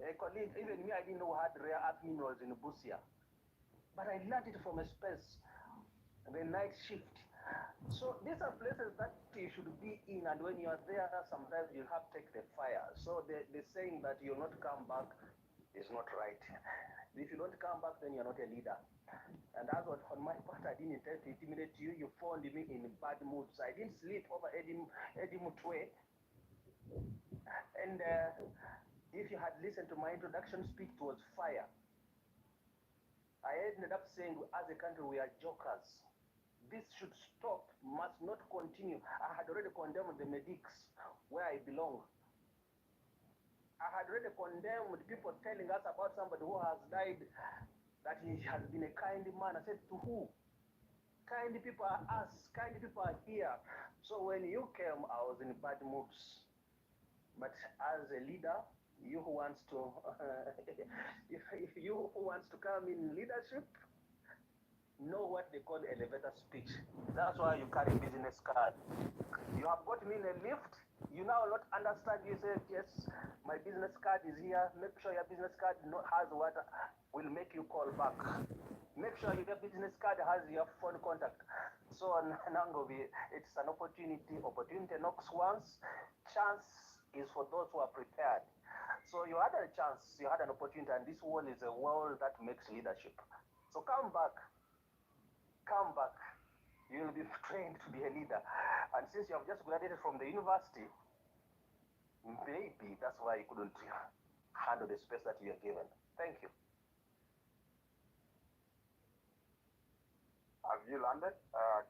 A colleague, even me, I didn't know we had rare earth minerals in Busia. But I learned it from a space, the night shift. So these are places that you should be in, and when you are there, sometimes you have to take the fire. So the saying that you'll not come back is not right. If you don't come back, then you're not a leader. And that's what, on my part, I didn't intend to intimidate you. You found me in bad moods. I didn't sleep over Eddie Mutwe. And if you had listened to my introduction speech, it was fire. I ended up saying, as a country, we are jokers. This should stop, must not continue. I had already condemned the medics where I belong. I had already condemned people telling us about somebody who has died, that he has been a kind man. I said, to who? Kind people are us, kind people are here. So when you came, I was in bad moods. But as a leader, you who wants to, you who wants to come in leadership, know what they call elevator speech. That's why you carry business card. You have gotten in a lift, you now not understand, you say, yes, my business card is here. Make sure your business card has what will make you call back. Make sure your business card has your phone contact. So Nangovi, it's an opportunity. Opportunity knocks once. Chance is for those who are prepared. So you had a chance, you had an opportunity, and this world is a world that makes leadership. So come back. You will be trained to be a leader. And since you have just graduated from the university, maybe that's why you couldn't handle the space that you are given. Thank you. Have you landed,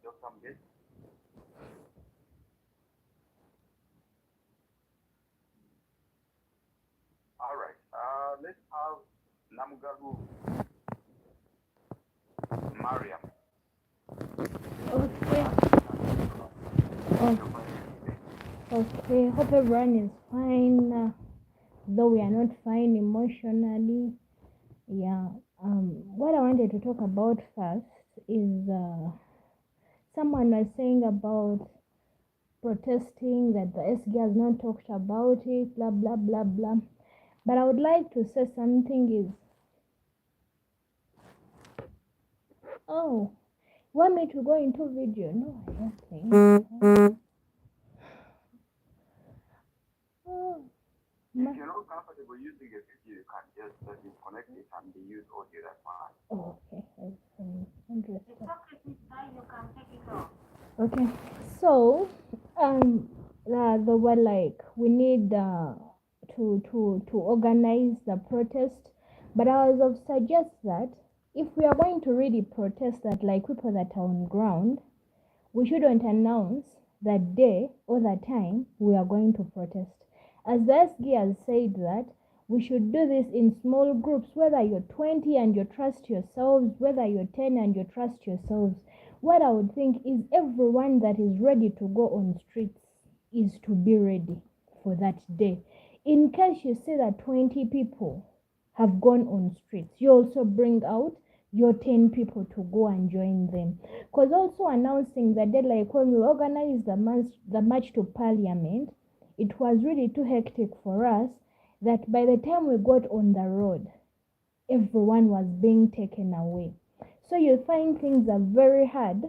Dr. Mbit? All right. Let's have Namgalu Mariam. Okay. Okay. Hope everyone is fine. Though we are not fine emotionally. Yeah. What I wanted to talk about first is someone was saying about protesting that the SG has not talked about it, blah blah blah blah. But I would like to say something is, oh, want me to go into video? No, I don't think. Oh, If you're not comfortable using a video, you can just disconnect it and use audio, that's fine. oh, okay. It's okay, sister, you can take it off. Okay, so they were like, we need to organize the protest, but I was of suggest that if we are going to really protest, that like people that are on ground, we shouldn't announce that day or that time we are going to protest. As the SG has said that we should do this in small groups, whether you're 20 and you trust yourselves, whether you're 10 and you trust yourselves. What I would think is everyone that is ready to go on streets is to be ready for that day. In case you see that 20 people have gone on streets, you also bring out your 10 people to go and join them. Because also announcing the day, like when we organized the march to Parliament, it was really too hectic for us that by the time we got on the road, everyone was being taken away. So you find things are very hard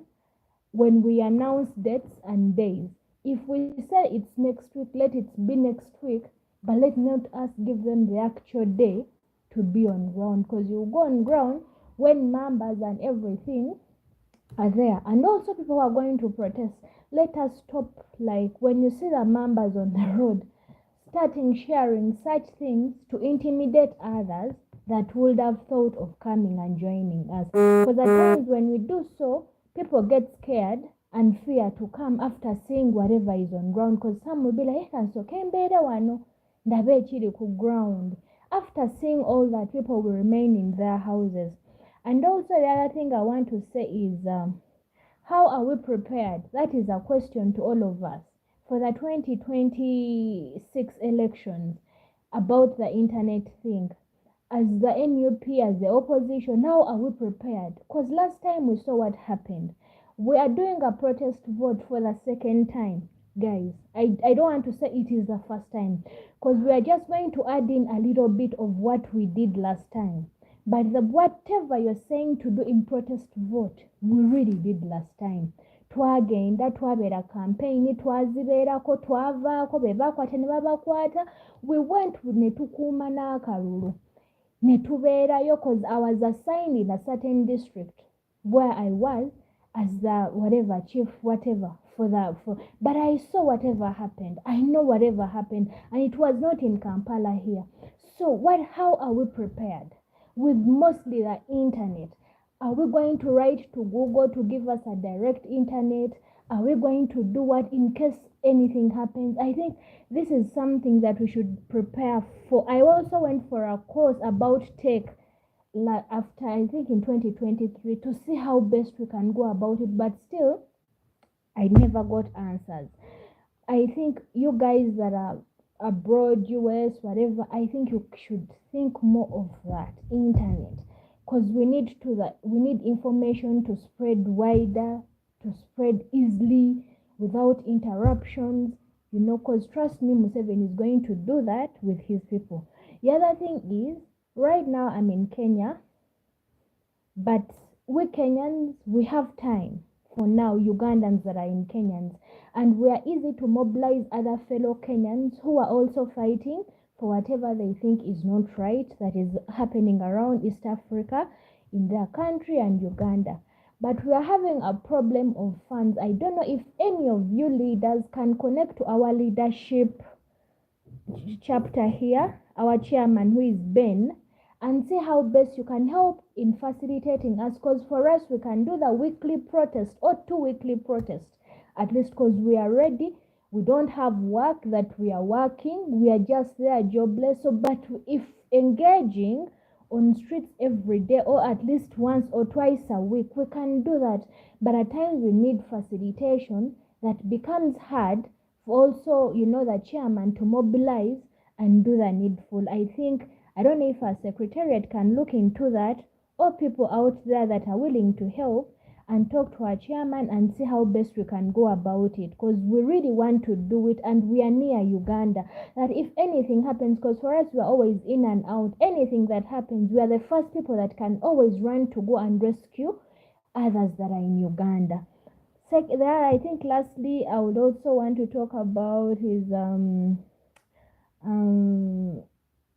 when we announce dates and days. If we say it's next week, let it be next week, but let not us give them the actual day to be on ground, because you go on ground when members and everything are there. And also people who are going to protest, let us stop, like when you see the members on the road starting sharing such things to intimidate others that would have thought of coming and joining us. Because at times when we do so, people get scared and fear to come after seeing whatever is on ground, because some will be like, ground. After seeing all that, people will remain in their houses. And also the other thing I want to say is, how are we prepared? That is a question to all of us for the 2026 elections about the internet thing. As the NUP, as the opposition, how are we prepared? Because last time we saw what happened. We are doing a protest vote for the second time. Guys, I don't want to say it is the first time, because we are just going to add in a little bit of what we did last time. But whatever you're saying to do in protest vote, we really did last time. Twagenda twabera campaign, twazibeerako, twavaako, bebakwata ne babakwata. We went ne tukuuma n'akalulu ne tubeerayo, because I was assigned in a certain district where I was as the whatever chief whatever but I saw whatever happened. I know whatever happened, and it was not in Kampala here. So how are we prepared with mostly the internet? Are we going to write to Google to give us a direct internet? Are we going to do what in case anything happens? I think this is something that we should prepare for. I also went for a course about tech after, I think in 2023, to see how best we can go about it, but still I never got answers. I think you guys that are abroad, US, whatever, I think you should think more of that internet, because we need information to spread wider, to spread easily without interruptions, because trust me, Museveni is going to do that with his people. The other thing is, right now I'm in Kenya, but we Kenyans, we have time for now, Ugandans that are in Kenyans, and we are easy to mobilize other fellow Kenyans who are also fighting for whatever they think is not right that is happening around East Africa, in their country and Uganda. But we are having a problem of funds. I don't know if any of you leaders can connect to our leadership chapter here, our chairman, who is Ben, and see how best you can help in facilitating us, because for us we can do the weekly protest or 2 weekly protests at least, because we are ready. We don't have work that we are working, we are just there jobless. So but if engaging on streets every day, or at least once or twice a week, we can do that. But at times we need facilitation that becomes hard for also, the chairman to mobilize and do the needful. I don't know if our secretariat can look into that, or people out there that are willing to help and talk to our chairman and see how best we can go about it, because we really want to do it, and we are near Uganda. That if anything happens, because for us we are always in and out, anything that happens, we are the first people that can always run to go and rescue others that are in Uganda. I think lastly, I would also want to talk about his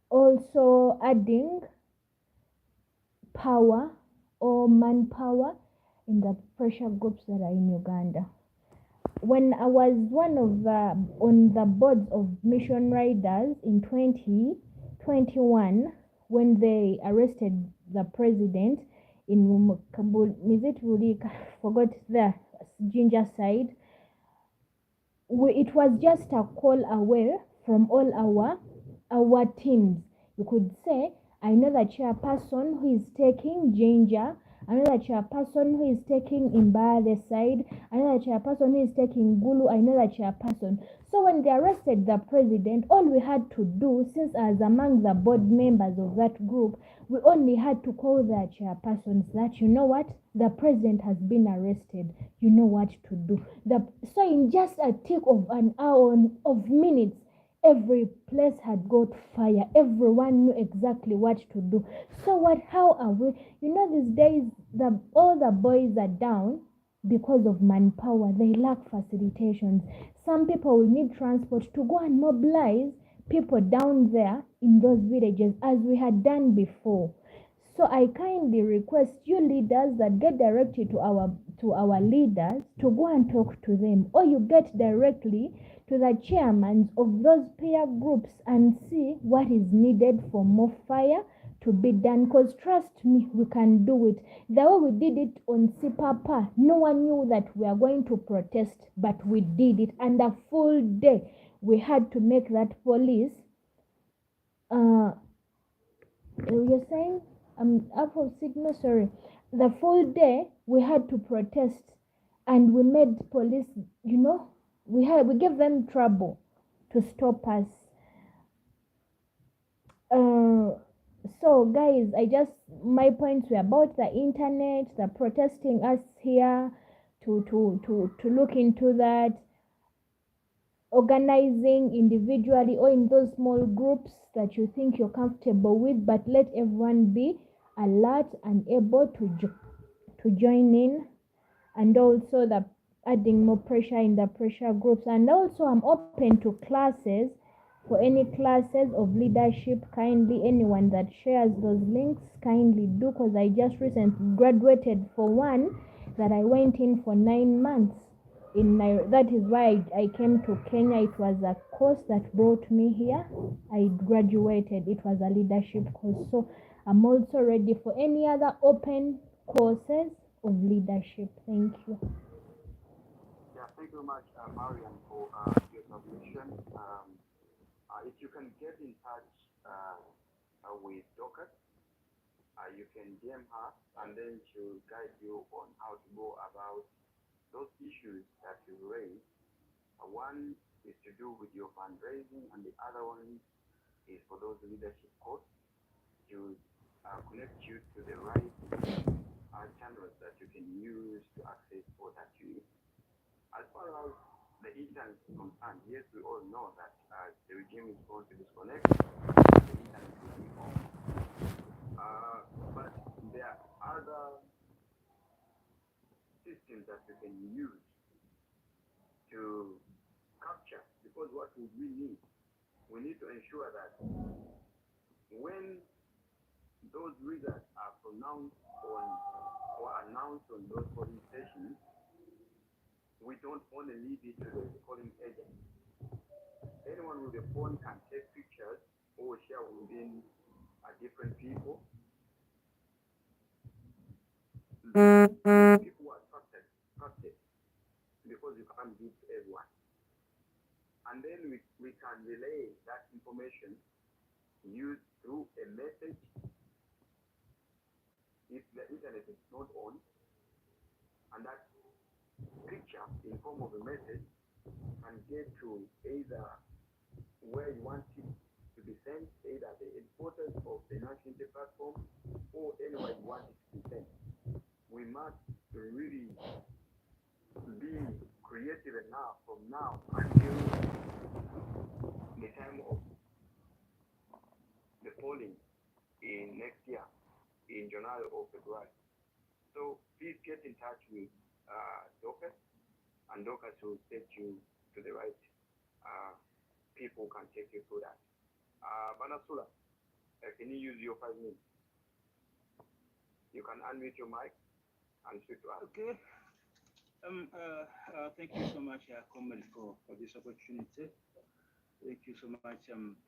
also adding power or manpower in the pressure groups that are in Uganda. When I was on the boards of Mission Riders in 2021, when they arrested the president in forgot the Ginger side, it was just a call away from all our teams. You could say, I know the chairperson who is taking Ginger, I know the chairperson who is taking Imbale side, I know the chairperson who is taking Gulu, I know the chairperson. So when they arrested the president, all we had to do, since I was among the board members of that group, we only had to call the chairpersons that, you know what, the president has been arrested, you know what to do. So in just a tick of an hour of minutes, every place had got fire. Everyone knew exactly what to do. So how are we? These days, all the boys are down because of manpower. They lack facilitations. Some people will need transport to go and mobilize people down there in those villages, as we had done before. So I kindly request you leaders that get directly to our leaders to go and talk to them, or you get directly to the chairmen of those peer groups and see what is needed for more fire to be done, because trust me, we can do it. The way we did it on Sipapa, no one knew that we are going to protest, but we did it, and a full day we had to make that police you're saying up of signal, sorry, the full day we had to protest, and we made police, we gave them trouble to stop us. So guys, my points were about the internet, the protesting us here, to look into that, organizing individually or in those small groups that you think you're comfortable with, but let everyone be alert and able to join in, and also the adding more pressure in the pressure groups. And also I'm open to classes, for any classes of leadership. Kindly, anyone that shares those links, kindly do, because I just recently graduated for one that I went in for 9 months. That is why I came to Kenya. It was a course that brought me here. I graduated. It was a leadership course. So I'm also ready for any other open courses of leadership. Thank you. Yeah, thank you very much, Mariam, for your submission. If you can get in touch with Dorcas, you can DM her, and then she'll guide you on how to go about those issues that you raised. One is to do with your fundraising, and the other one is for those leadership courses to connect you to the right channels that you can use to access all that you need. As far as the internet is concerned, yes, we all know that the regime is going to disconnect, the internet will be off. But there are other systems that you can use to capture, because what would we need? We need to ensure that when those results are pronounced on or announced on those polling stations, we don't only leave it to the polling agent. Anyone with a phone can take pictures or share within different people. People are trusted because you can't give to everyone. And then we can relay that information used through a message. If the internet is not on, and that picture in form of a message can get to either where you want it to be sent, either the headquarters of the national internet platform or anywhere you want it to be sent. We must really be creative enough from now until the time of the polling in next year, in January or February. So please get in touch with Docus, and Docus will take you to the right people who can take you through that. Banasula, can you use your 5 minutes? You can unmute your mic and speak to us. Okay. Thank you so much, Comrade, for this opportunity. Thank you so much. I'm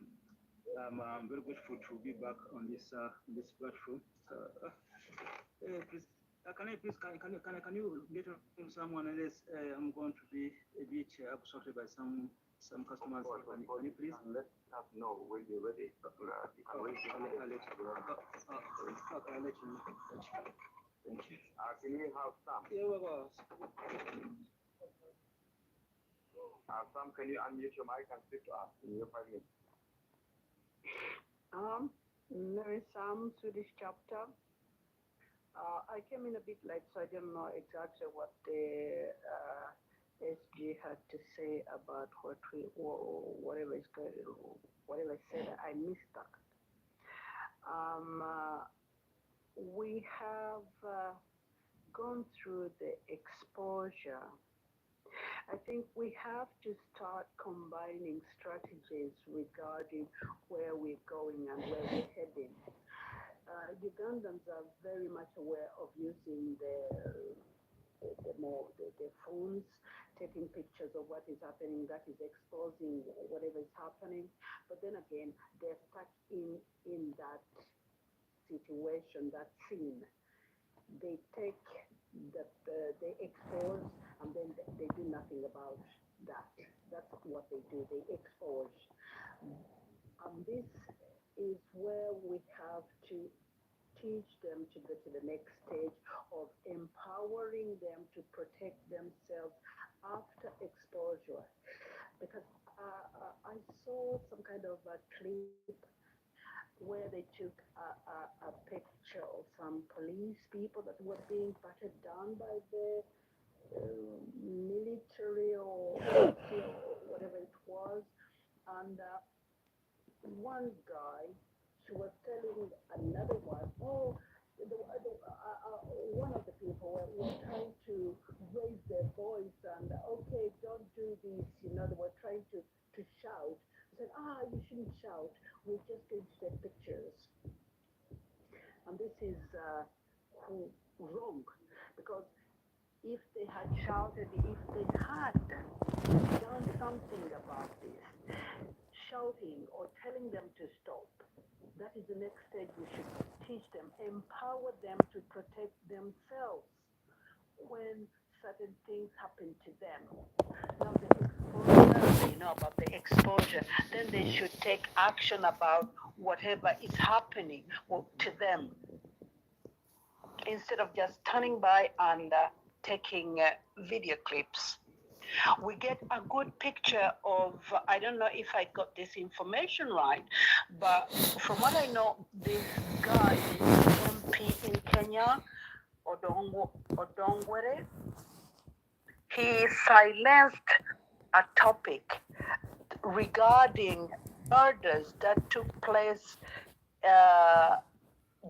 very grateful to be back on this platform. Please, can you get on someone else? I'm going to be a bit absorbed by some customers. Can you please let us know when you're ready? I'll let you know. Thank you. Can we have Sam? Yeah, well, Sam, can you unmute your mic and speak to us in your 5 minutes? Mary Sam, Swedish chapter. I came in a bit late, so I don't know exactly what the SG had to say about whatever is going, whatever I said. I missed that. We have gone through the exposure. I think we have to start combining strategies regarding where we're going and where we're heading. Ugandans are very much aware of using the phones, taking pictures of what is happening, that is exposing whatever is happening. But then again, they're stuck in that situation, that scene. They take they expose, and then they do nothing about that. That's what they do. They expose. This is where we have to teach them to go to the next stage of empowering them to protect themselves after exposure. Because I saw some kind of a clip where they took a picture of some police people that were being patted down by the military or whatever it was. And one guy, she was telling another one, one of the people were trying to raise their voice and, okay, don't do this, they were trying to shout. I said, you shouldn't shout, we're just going to take pictures. And this is wrong, because if they had shouted, if they had done something about this, shouting or telling them to stop, that is the next stage we should teach them, empower them to protect themselves when certain things happen to them. Now the exposure, about the exposure, then they should take action about whatever is happening to them, instead of just turning by and taking video clips. we get a good picture of, I don't know if I got this information right, but from what I know, this guy, this MP in Kenya, Odongwere, he silenced a topic regarding murders that took place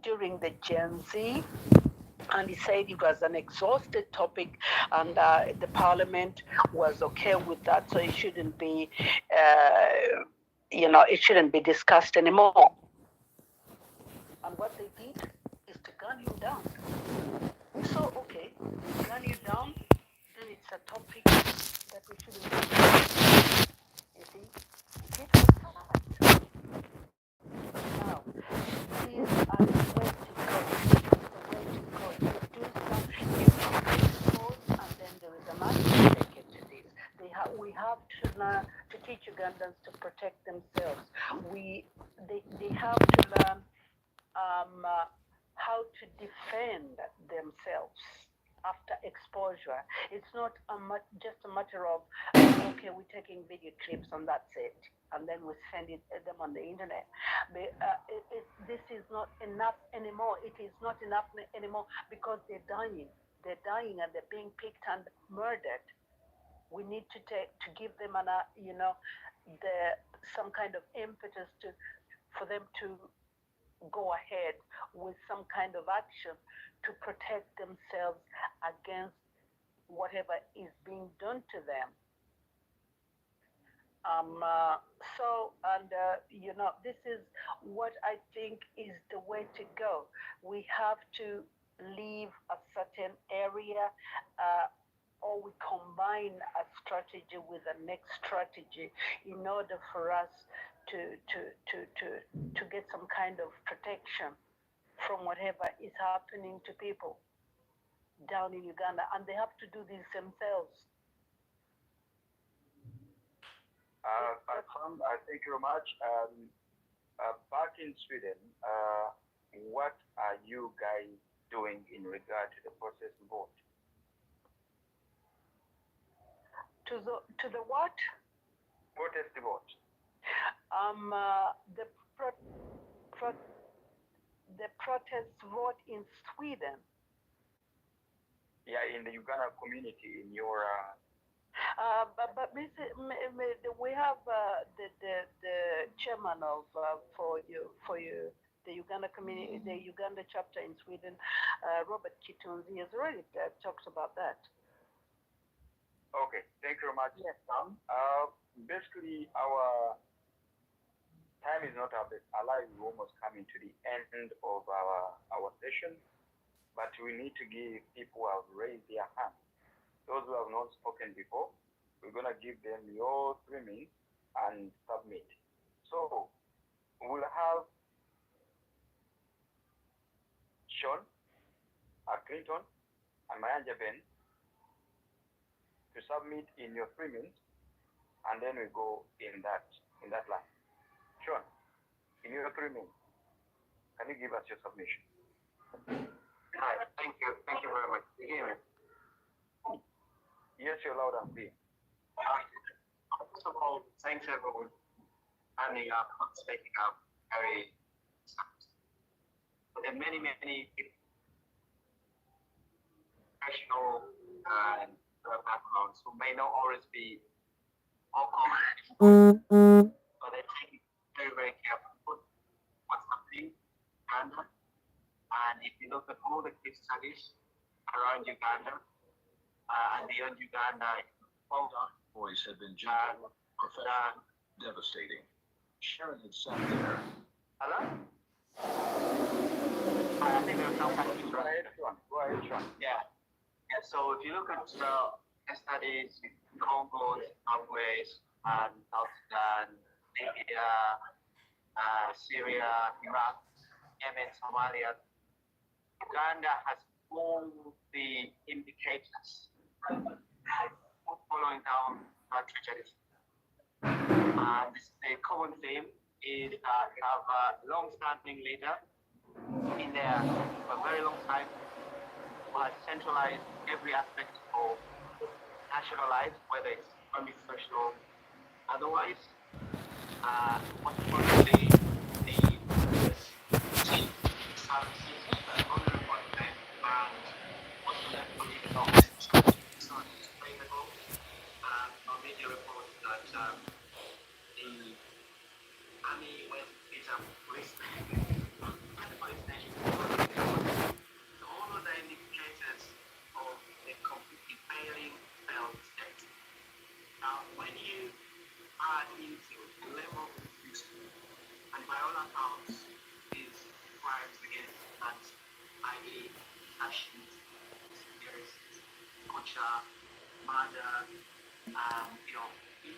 during the Gen Z, and he said it was an exhausted topic, and the parliament was okay with that, so it shouldn't be, it shouldn't be discussed anymore. And what they did is to gun him down. So, okay, they gun you down, then it's a topic that we shouldn't discuss. You see, it is sad. Now, these are the way to go. The way to go. You do some, you expose, and then there is an action taken to this. We have to learn to teach Ugandans to protect themselves. They have to learn how to defend themselves after exposure. It's not just a matter of, okay, we're taking video clips and that's it, and then we send them on the internet. This is not enough anymore. It is not enough anymore because they're dying. They're dying and they're being picked and murdered. We need to give them some kind of impetus for them to go ahead with some kind of action to protect themselves against whatever is being done to them. This is what I think is the way to go. We have to leave a certain area, or we combine a strategy with the next strategy in order for us to get some kind of protection from whatever is happening to people down in Uganda, and they have to do this themselves. Thank you very much. Back in Sweden, what are you guys doing in regard to the protest vote? To the what? Protest vote. The protest vote in Sweden. Yeah, in the Uganda community, in your. But we have the chairman of for you the Uganda community, the Uganda chapter in Sweden, Robert Kitunzi, has already talked about that. Okay, thank you very much. Yes. Basically, our time is not alive. We're almost coming to the end of our session, but we need to give people who have raised their hand. Those who have not spoken before, we're going to give them your 3 minutes and submit. So we'll have Sean, Clinton, and Mayanja Ben to submit in your 3 minutes, and then we go in that line. Sean, in your 3 minutes, can you give us your submission? Hi, thank you very much. Can you hear me? Yes, you're loud and clear. First of all, thanks everyone for standing up and speaking up. Very there are many professional and backgrounds who may not always be vocal, but they take it very, very careful what's happening in Uganda. And if you look at all the case studies around Uganda and beyond Uganda, voice had been gentle, professional, devastating. Sharon had sat there. Hello? I think there's no question. Go ahead, Sean. Yeah. So if you look at case studies in Congo, Zimbabwe, and South Sudan, Libya, Syria, Iraq, Yemen, Somalia, Uganda has all the indicators following down our trajectory. The common theme is that we have a long-standing leader in there for a very long time who has centralized every aspect of nationalized, whether it's unprofessional, otherwise. Unfortunately, the team services on the report there, and most of them believe it not. It's not explainable. Our media reports that the army went into police and the police station. So all of the indicators of a completely failing failed state. Now, when you are into the level of abuse, and by all accounts, is crimes against that, i.e., assassins, conspiracies, torture, murder,